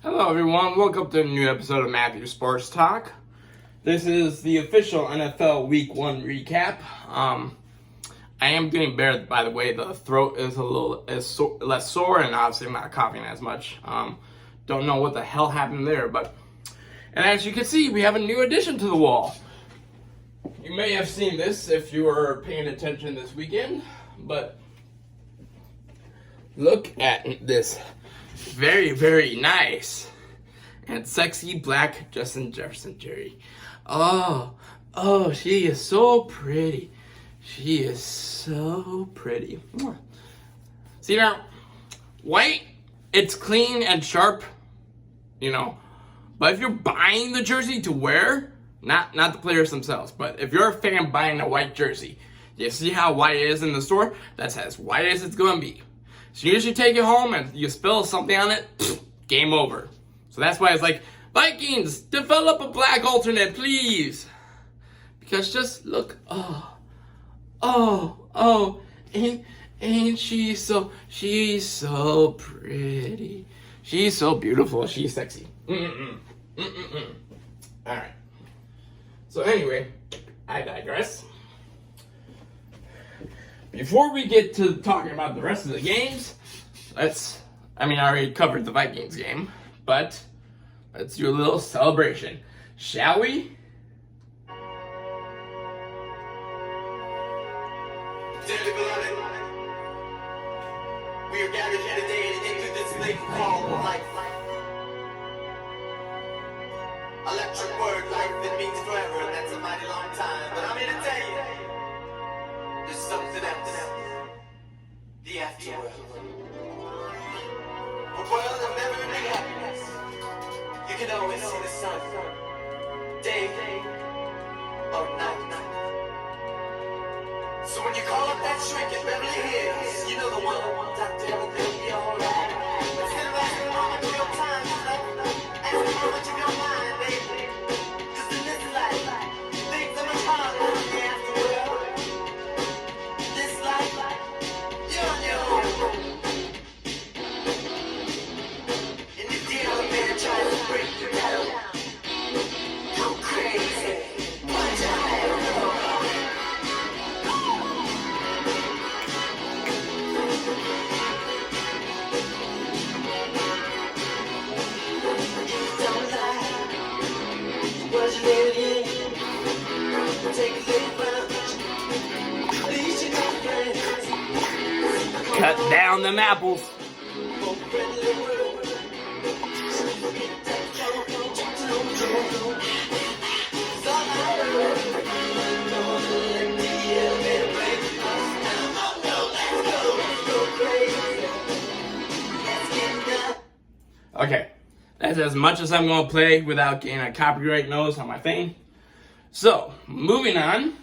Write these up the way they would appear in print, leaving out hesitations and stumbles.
Hello, everyone. Welcome to a new episode of Matthew Sports Talk. This is the official NFL Week 1 recap. I am getting better, by the way. The throat is a little less sore, and obviously I'm not coughing as much. Don't know what the hell happened there, and as you can see, we have a new addition to the wall. You may have seen this if you were paying attention this weekend, but look at this very, very nice and sexy black Justin Jefferson jersey. Oh, she is so pretty. She is so pretty. See now, white, it's clean and sharp, but if you're buying the jersey to wear, not the players themselves, but if you're a fan buying a white jersey, you see how white it is in the store? That's as white as it's gonna be. As soon as you take it home and you spill something on it, game over. So that's why it's like, Vikings, develop a black alternate, please. Because just look, ain't she so pretty. She's so beautiful, she's sexy. Alright. So anyway, I digress. Before we get to talking about the rest of the games, I already covered the Vikings game, but let's do a little celebration. Shall we? Dearly beloved, we are gathered here today into this lake called life. Electric word, life, it means forever, and that's a mighty long time. But I'm here to tell you, there's something else. The afterworld. A world of never-ending happiness. You can always see the sun, day or night. So when you call up that shrink in Beverly Hills, you know the one who wants Dr. Everything be alright. Instead of asking how much of your time is left, ask how much of your mind, baby. 'Cause in this life, things are much harder than the afterworld. This life, you're on your own. And the deal man tries to break you down. Go crazy. Watch out. Cut down them apples. Okay, that's as much as I'm going to play without getting a copyright notice on my thing. So, moving on.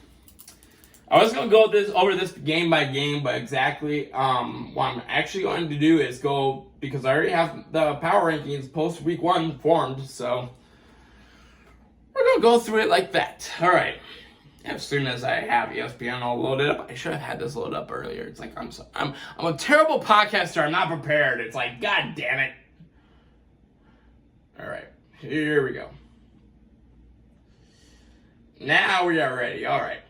I was going to go over this game by game, but exactly what I'm actually going to do is go, because I already have the power rankings post week 1 formed, so we're going to go through it like that. All right. As soon as I have ESPN all loaded up, I should have had this loaded up earlier. It's like, I'm a terrible podcaster. I'm not prepared. It's like, God damn it. All right. Here we go. Now we are ready. All right.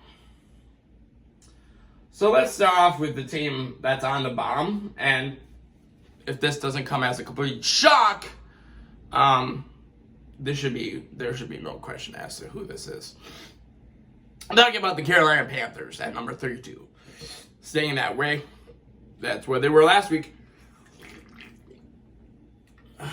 So let's start off with the team that's on the bottom, and if this doesn't come as a complete shock, there should be no question as to who this is. I'm talking about the Carolina Panthers at number 32. Staying that way. That's where they were last week. I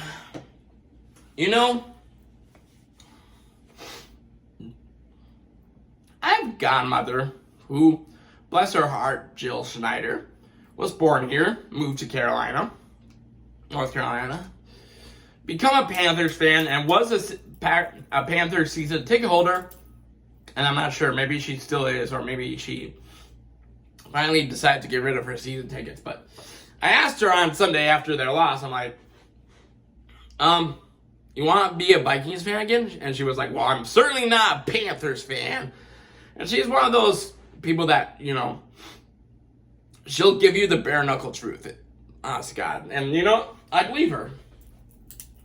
have a godmother who, bless her heart, Jill Schneider, was born here, moved to North Carolina, become a Panthers fan, and was a Panthers season ticket holder. And I'm not sure, maybe she still is, or maybe she finally decided to get rid of her season tickets. But I asked her on Sunday after their loss, I'm like, you want to be a Vikings fan again? And she was like, well, I'm certainly not a Panthers fan. And she's one of those people that, she'll give you the bare knuckle truth. Honest to God. And, I believe her.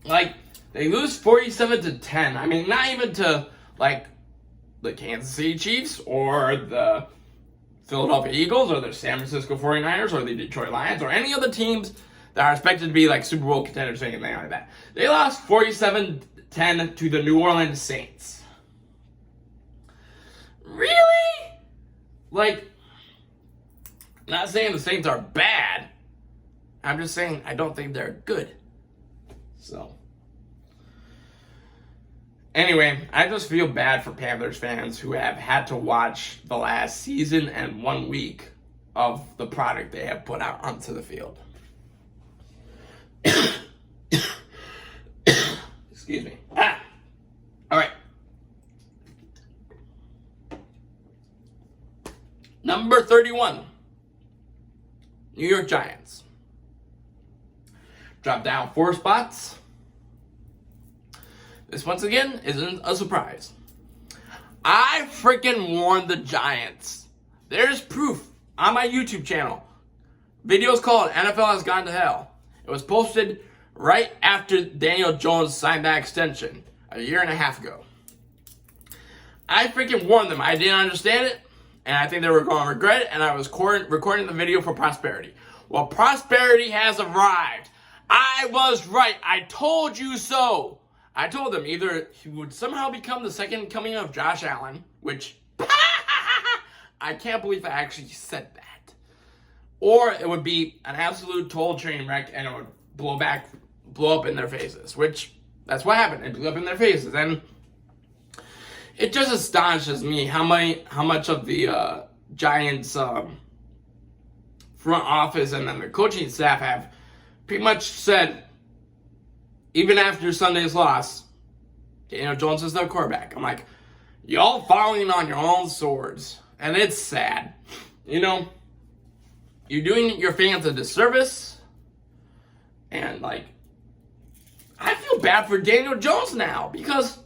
Like, They lose 47-10. I mean, not even to, like, the Kansas City Chiefs or the Philadelphia Eagles or the San Francisco 49ers or the Detroit Lions or any other teams that are expected to be, like, Super Bowl contenders or anything like that. They lost 47-10 to the New Orleans Saints. Really? Like, not saying the Saints are bad. I'm just saying I don't think they're good. So, anyway, I just feel bad for Panthers fans who have had to watch the last season and 1 week of the product they have put out onto the field. Excuse me. All right. Number 31. New York Giants. Dropped down 4 spots. This, once again, isn't a surprise. I freaking warned the Giants. There's proof on my YouTube channel. Video's called NFL Has Gone to Hell. It was posted right after Daniel Jones signed that extension a year and a half ago. I freaking warned them. I didn't understand it, and I think they were going to regret it, and I was recording the video for prosperity. Well, prosperity has arrived. I was right. I told you so. I told them either he would somehow become the second coming of Josh Allen, which I can't believe I actually said that, or it would be an absolute total train wreck and it would blow up in their faces, which that's what happened. It blew up in their faces, and it just astonishes me how much of the Giants front office and then the coaching staff have pretty much said, even after Sunday's loss, Daniel Jones is their quarterback. I'm like, y'all falling on your own swords. And it's sad. You know, you're doing your fans a disservice. And, like, I feel bad for Daniel Jones now because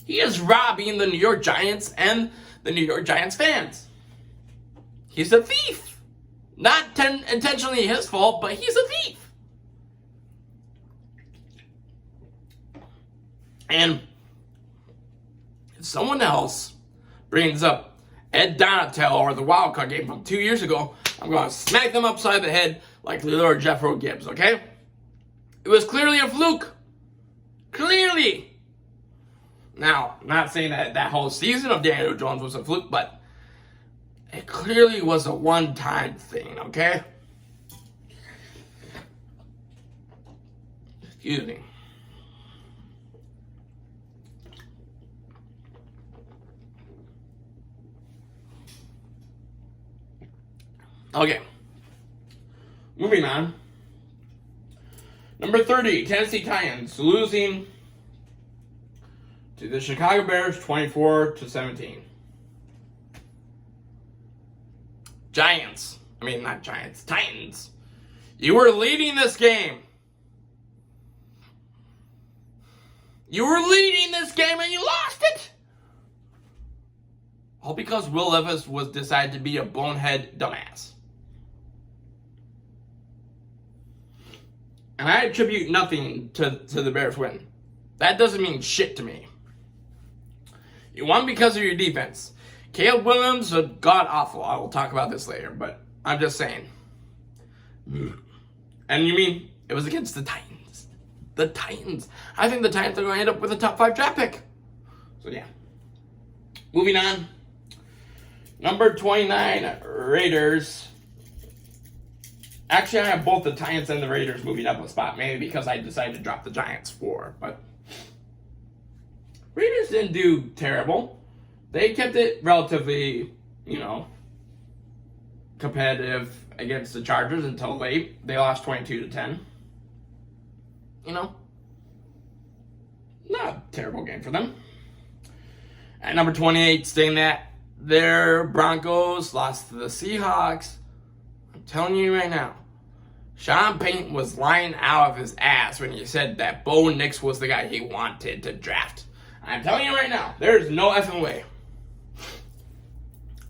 he is robbing the New York Giants and the New York Giants fans. He's a thief. Not intentionally his fault, but he's a thief. And if someone else brings up Ed Donatel or the wildcard game from 2 years ago, I'm going to smack them upside the head like Lillard Jeffro Gibbs, okay? It was clearly a fluke. Clearly. Now, I'm not saying that whole season of Daniel Jones was a fluke, but it clearly was a one-time thing, okay? Excuse me. Okay. Moving on. Number 30, Tennessee Titans losing to the Chicago Bears 24-17. Titans. You were leading this game. You were leading this game and you lost it. All because Will Levis was decided to be a bonehead dumbass. And I attribute nothing to the Bears win. That doesn't mean shit to me. You won because of your defense. Caleb Williams was god-awful. I will talk about this later, but I'm just saying. And you mean it was against the Titans. The Titans. I think the Titans are going to end up with a top 5 draft pick. So, yeah. Moving on. Number 29, Raiders. Actually, I have both the Titans and the Raiders moving up a spot, maybe because I decided to drop the Giants 4. But Raiders didn't do terrible. They kept it relatively, competitive against the Chargers until late. They lost 22-10. Not a terrible game for them. At number 28, staying that their Broncos lost to the Seahawks. I'm telling you right now, Sean Payton was lying out of his ass when he said that Bo Nix was the guy he wanted to draft. I'm telling you right now, there's no effing way.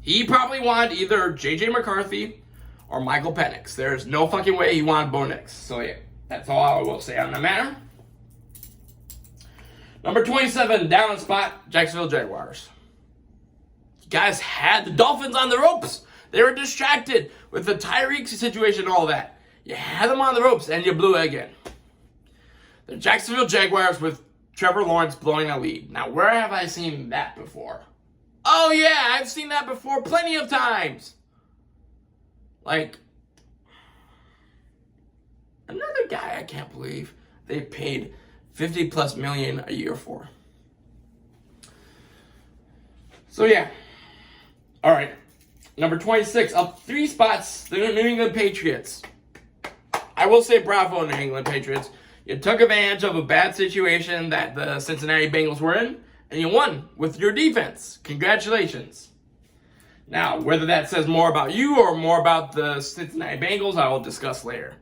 He probably wanted either J.J. McCarthy or Michael Penix. There's no fucking way he wanted Bo Nix. So yeah, that's all I will say on the matter. Number 27, down a spot, Jacksonville Jaguars. You guys had the Dolphins on the ropes. They were distracted with the Tyreek situation and all that. You had them on the ropes, and you blew it again. The Jacksonville Jaguars with Trevor Lawrence blowing a lead. Now, where have I seen that before? Oh, yeah, I've seen that before plenty of times. Like, another guy I can't believe they paid $50+ million a year for. So, yeah. All right. Number 26, up 3 spots, the New England Patriots. I will say bravo, New England Patriots. You took advantage of a bad situation that the Cincinnati Bengals were in, and you won with your defense. Congratulations. Now, whether that says more about you or more about the Cincinnati Bengals, I will discuss later.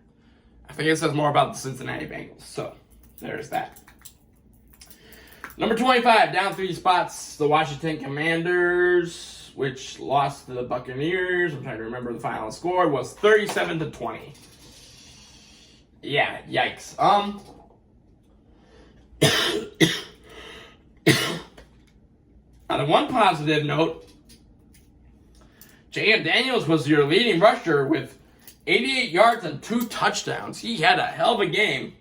I think it says more about the Cincinnati Bengals. So, there's that. Number 25, down 3 spots, the Washington Commanders, which lost to the Buccaneers. I'm trying to remember the final score. It was 37-20. Yeah, yikes. On a one positive note, J.M. Daniels was your leading rusher with 88 yards and 2 touchdowns. He had a hell of a game.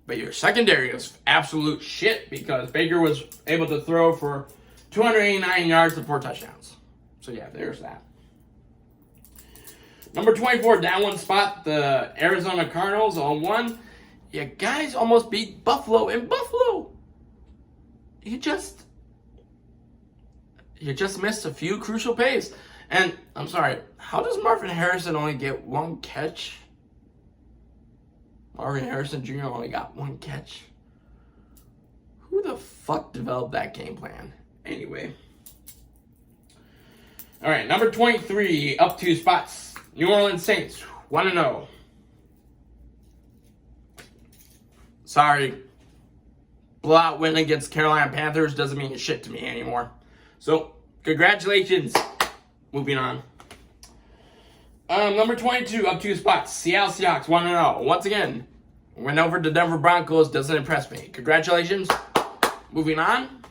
But your secondary is absolute shit because Baker was able to throw for 289 yards and 4 touchdowns. So yeah, there's that. Number 24, down 1 spot, the Arizona Cardinals on 1. You guys almost beat Buffalo in Buffalo. You just missed a few crucial plays. And I'm sorry, how does Marvin Harrison only get 1 catch? Marvin Harrison Jr. only got 1 catch. Who the fuck developed that game plan? Anyway. All right, number 23, up 2 spots. New Orleans Saints, 1-0. Sorry. Blowout win against Carolina Panthers doesn't mean shit to me anymore. So, congratulations. Moving on. Number 22, up 2 spots. Seattle Seahawks, 1-0. Once again, win over the Denver Broncos doesn't impress me. Congratulations. Moving on.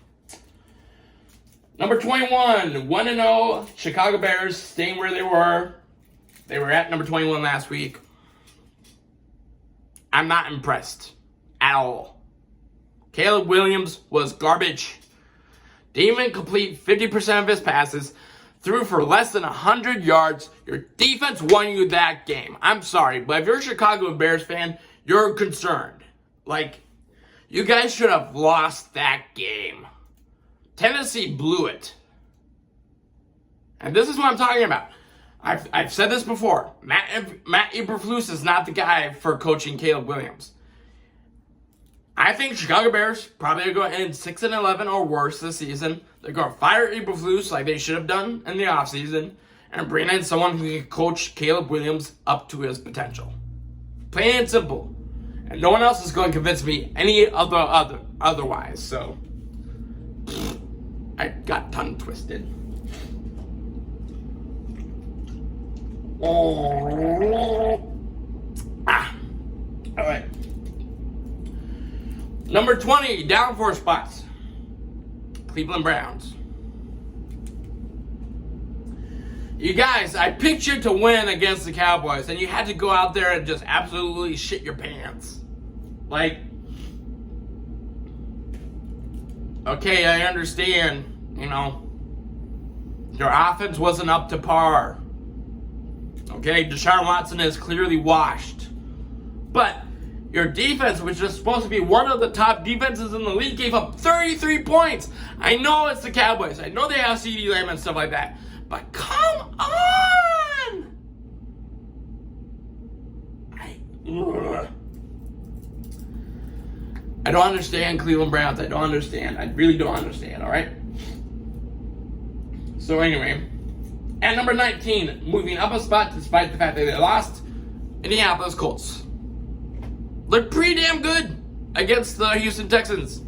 Number 21, 1-0. Chicago Bears, staying where they were. They were at number 21 last week. I'm not impressed at all. Caleb Williams was garbage. Didn't even complete 50% of his passes. Threw for less than 100 yards. Your defense won you that game. I'm sorry, but if you're a Chicago Bears fan, you're concerned. Like, you guys should have lost that game. Tennessee blew it. And this is what I'm talking about. I've said this before. Matt Eberflus is not the guy for coaching Caleb Williams. I think Chicago Bears probably going to end 6-11 or worse this season. They're going to fire Eberflus like they should have done in the offseason and bring in someone who can coach Caleb Williams up to his potential. Plain and simple. And no one else is going to convince me any otherwise. So, I got tongue twisted. All right. Number 20, down 4 spots. Cleveland Browns. You guys, I picked you to win against the Cowboys, and you had to go out there and just absolutely shit your pants. Like, okay, I understand, your offense wasn't up to par. Okay, Deshaun Watson is clearly washed. But your defense, which is supposed to be one of the top defenses in the league, gave up 33 points. I know it's the Cowboys. I know they have CeeDee Lamb and stuff like that. But come on! I don't understand Cleveland Browns. I don't understand. I really don't understand, all right? So anyway, at number 19, moving up a spot despite the fact that they lost, Indianapolis Colts. Looked pretty damn good against the Houston Texans.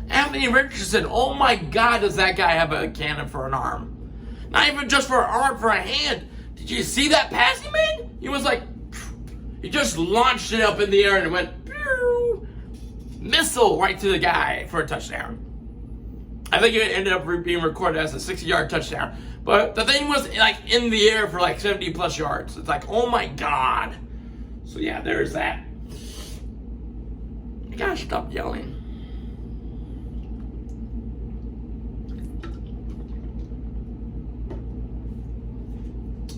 Anthony Richardson, oh my God, does that guy have a cannon for an arm. Not even just for an arm, for a hand. Did you see that pass he made? He was like, he just launched it up in the air and it went, pew. missile right to the guy for a touchdown. I think it ended up being recorded as a 60-yard touchdown. But the thing was like in the air for like 70 plus yards. It's like, oh my God. So yeah, there's that. You gotta stop yelling.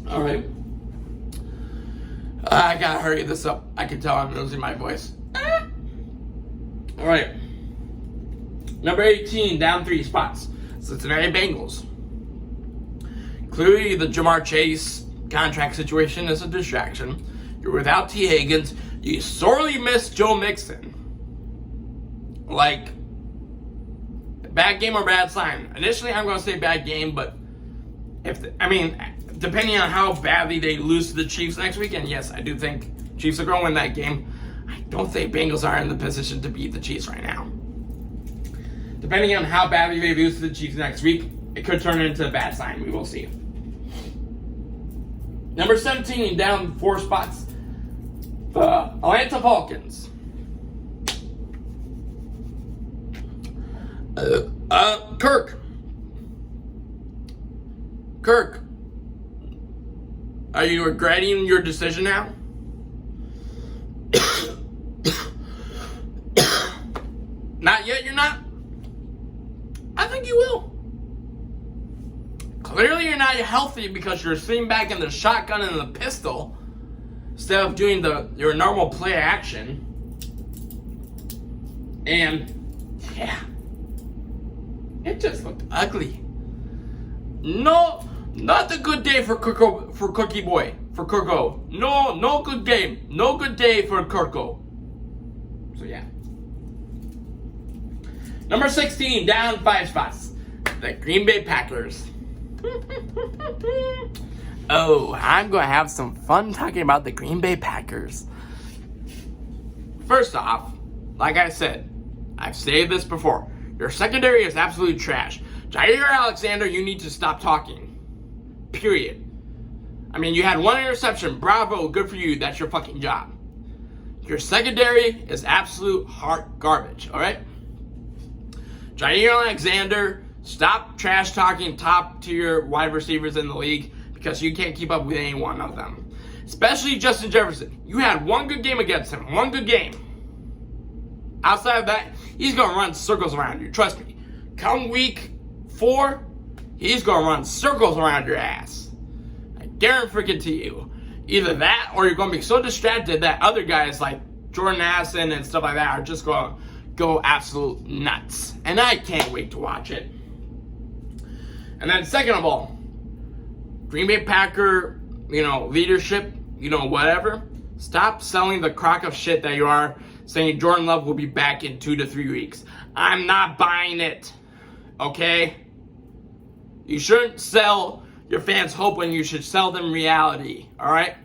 All right. I gotta hurry this up. I can tell I'm losing my voice. All right. Number 18, down 3 spots. Cincinnati Bengals. Clearly, the Jamar Chase contract situation is a distraction. You're without T. Higgins. You sorely miss Joe Mixon. Like, bad game or bad sign? Initially, I'm going to say bad game, but depending on how badly they lose to the Chiefs next weekend, yes, I do think Chiefs are going to win that game. I don't think Bengals are in the position to beat the Chiefs right now. Depending on how badly they lose to the Chiefs next week, it could turn into a bad sign. We will see. Number 17, down 4 spots. The Atlanta Falcons. Kirk. Are you regretting your decision now? Not yet, you're not? I think you will. Clearly you're not healthy because you're sitting back in the shotgun and the pistol instead of doing your normal play action. And yeah, it just looked ugly. No, not a good day for Cookie Boy, for Kirko. No good game. No good day for Kirko. So yeah. Number 16, down 5 spots. The Green Bay Packers. Oh, I'm going to have some fun talking about the Green Bay Packers. First off, like I said, I've stated this before. Your secondary is absolute trash. Jair Alexander, you need to stop talking. Period. I mean, you had 1 interception. Bravo, good for you. That's your fucking job. Your secondary is absolute heart garbage, all right? Jair Alexander, stop trash talking top tier wide receivers in the league because you can't keep up with any one of them. Especially Justin Jefferson. You had 1 good game against him. 1 good game. Outside of that, he's going to run circles around you. Trust me. Come week 4, he's going to run circles around your ass. I guarantee you. Either that or you're going to be so distracted that other guys like Jordan Addison and stuff like that are just going to go absolute nuts. And I can't wait to watch it. And then second of all, Green Bay Packer, leadership, whatever. Stop selling the crock of shit that you are saying Jordan Love will be back in 2 to 3 weeks. I'm not buying it. Okay? You shouldn't sell your fans hope when you should sell them reality. Alright?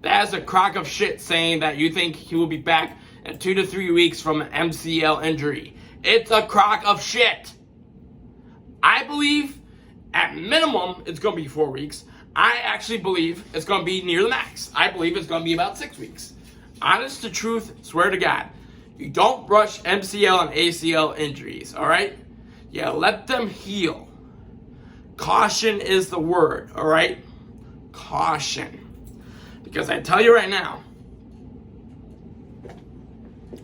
That is a crock of shit saying that you think he will be back in 2 to 3 weeks from an MCL injury. It's a crock of shit. I believe at minimum it's going to be 4 weeks. I actually believe it's going to be near the max. I believe it's going to be about 6 weeks. Honest to truth, swear to God. You don't rush MCL and ACL injuries, all right? You let them heal. Caution is the word, all right? Caution. Because I tell you right now,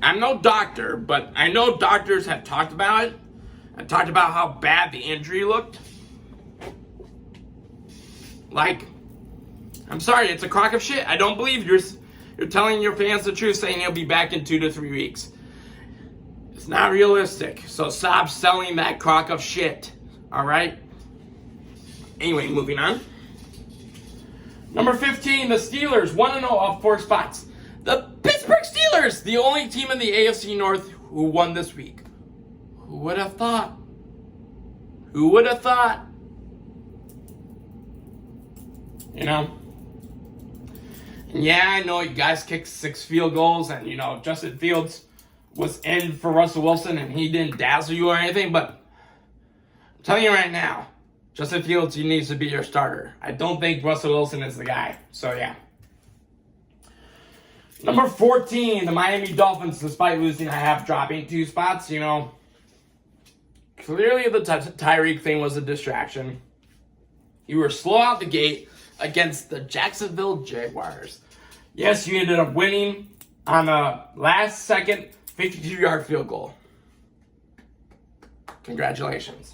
I'm no doctor, but I know doctors have talked about it and talked about how bad the injury looked. Like, I'm sorry, it's a crock of shit. I don't believe you're telling your fans the truth saying he'll be back in 2 to 3 weeks. It's not realistic. So stop selling that crock of shit. Alright? Anyway, moving on. Number 15, the Steelers, 1-0 off 4 spots. The Pittsburgh Steelers, the only team in the AFC North who won this week. Who would have thought? Who would have thought? And yeah, I know you guys kicked 6 field goals and, Justin Fields was in for Russell Wilson and he didn't dazzle you or anything, but I'm telling you right now, Justin Fields, he needs to be your starter. I don't think Russell Wilson is the guy. So, yeah. Number 14, the Miami Dolphins, despite losing a half, dropping 2 spots. You know, clearly the Tyreek thing was a distraction. You were slow out the gate against the Jacksonville Jaguars. Yes, you ended up winning on a last-second 52-yard field goal. Congratulations.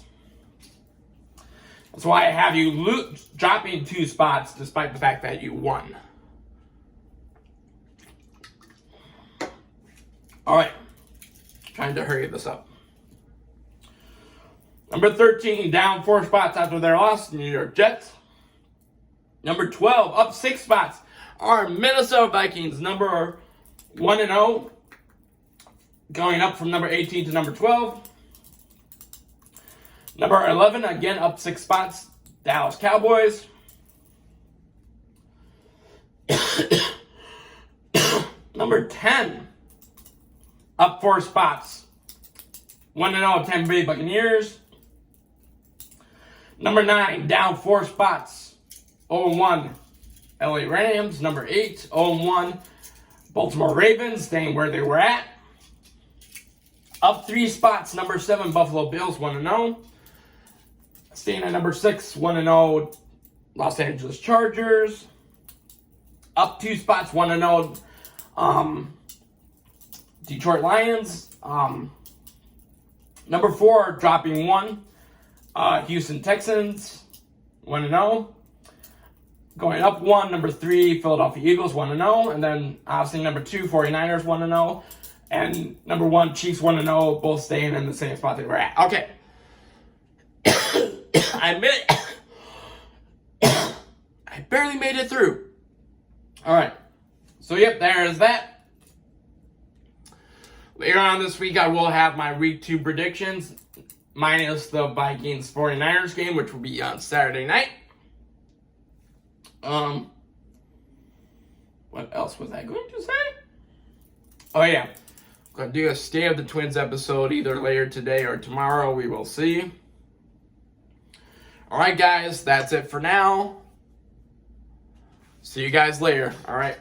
That's why I have you dropping 2 spots despite the fact that you won. All right. Trying to hurry this up. Number 13, down 4 spots after their loss, New York Jets. Number 12, up 6 spots, are Minnesota Vikings, number 1-0, going up from number 18 to number 12. Number 11, again up 6 spots, Dallas Cowboys. Number 10, up 4 spots, 1-0, Tampa Bay Buccaneers. Number 9, down 4 spots, 0-1, LA Rams. Number 8, 0-1, Baltimore Ravens, staying where they were at. Up 3 spots, number 7, Buffalo Bills, 1-0. Staying at number 6, 1-0, Los Angeles Chargers. Up 2 spots, 1-0, Detroit Lions. Number 4, dropping 1, Houston Texans, 1-0. Going up 1, number 3, Philadelphia Eagles, 1-0. And then obviously number 2, 49ers, 1-0. And number 1, Chiefs, 1-0, both staying in the same spot they were at. Okay. I admit it. I barely made it through. All right. So, yep, there is that. Later on this week, I will have my Week 2 predictions, minus the Vikings 49ers game, which will be on Saturday night. What else was I going to say? Oh, yeah. I'm going to do a State of the Twins episode either later today or tomorrow. We will see. All right, guys. That's it for now. See you guys later. All right.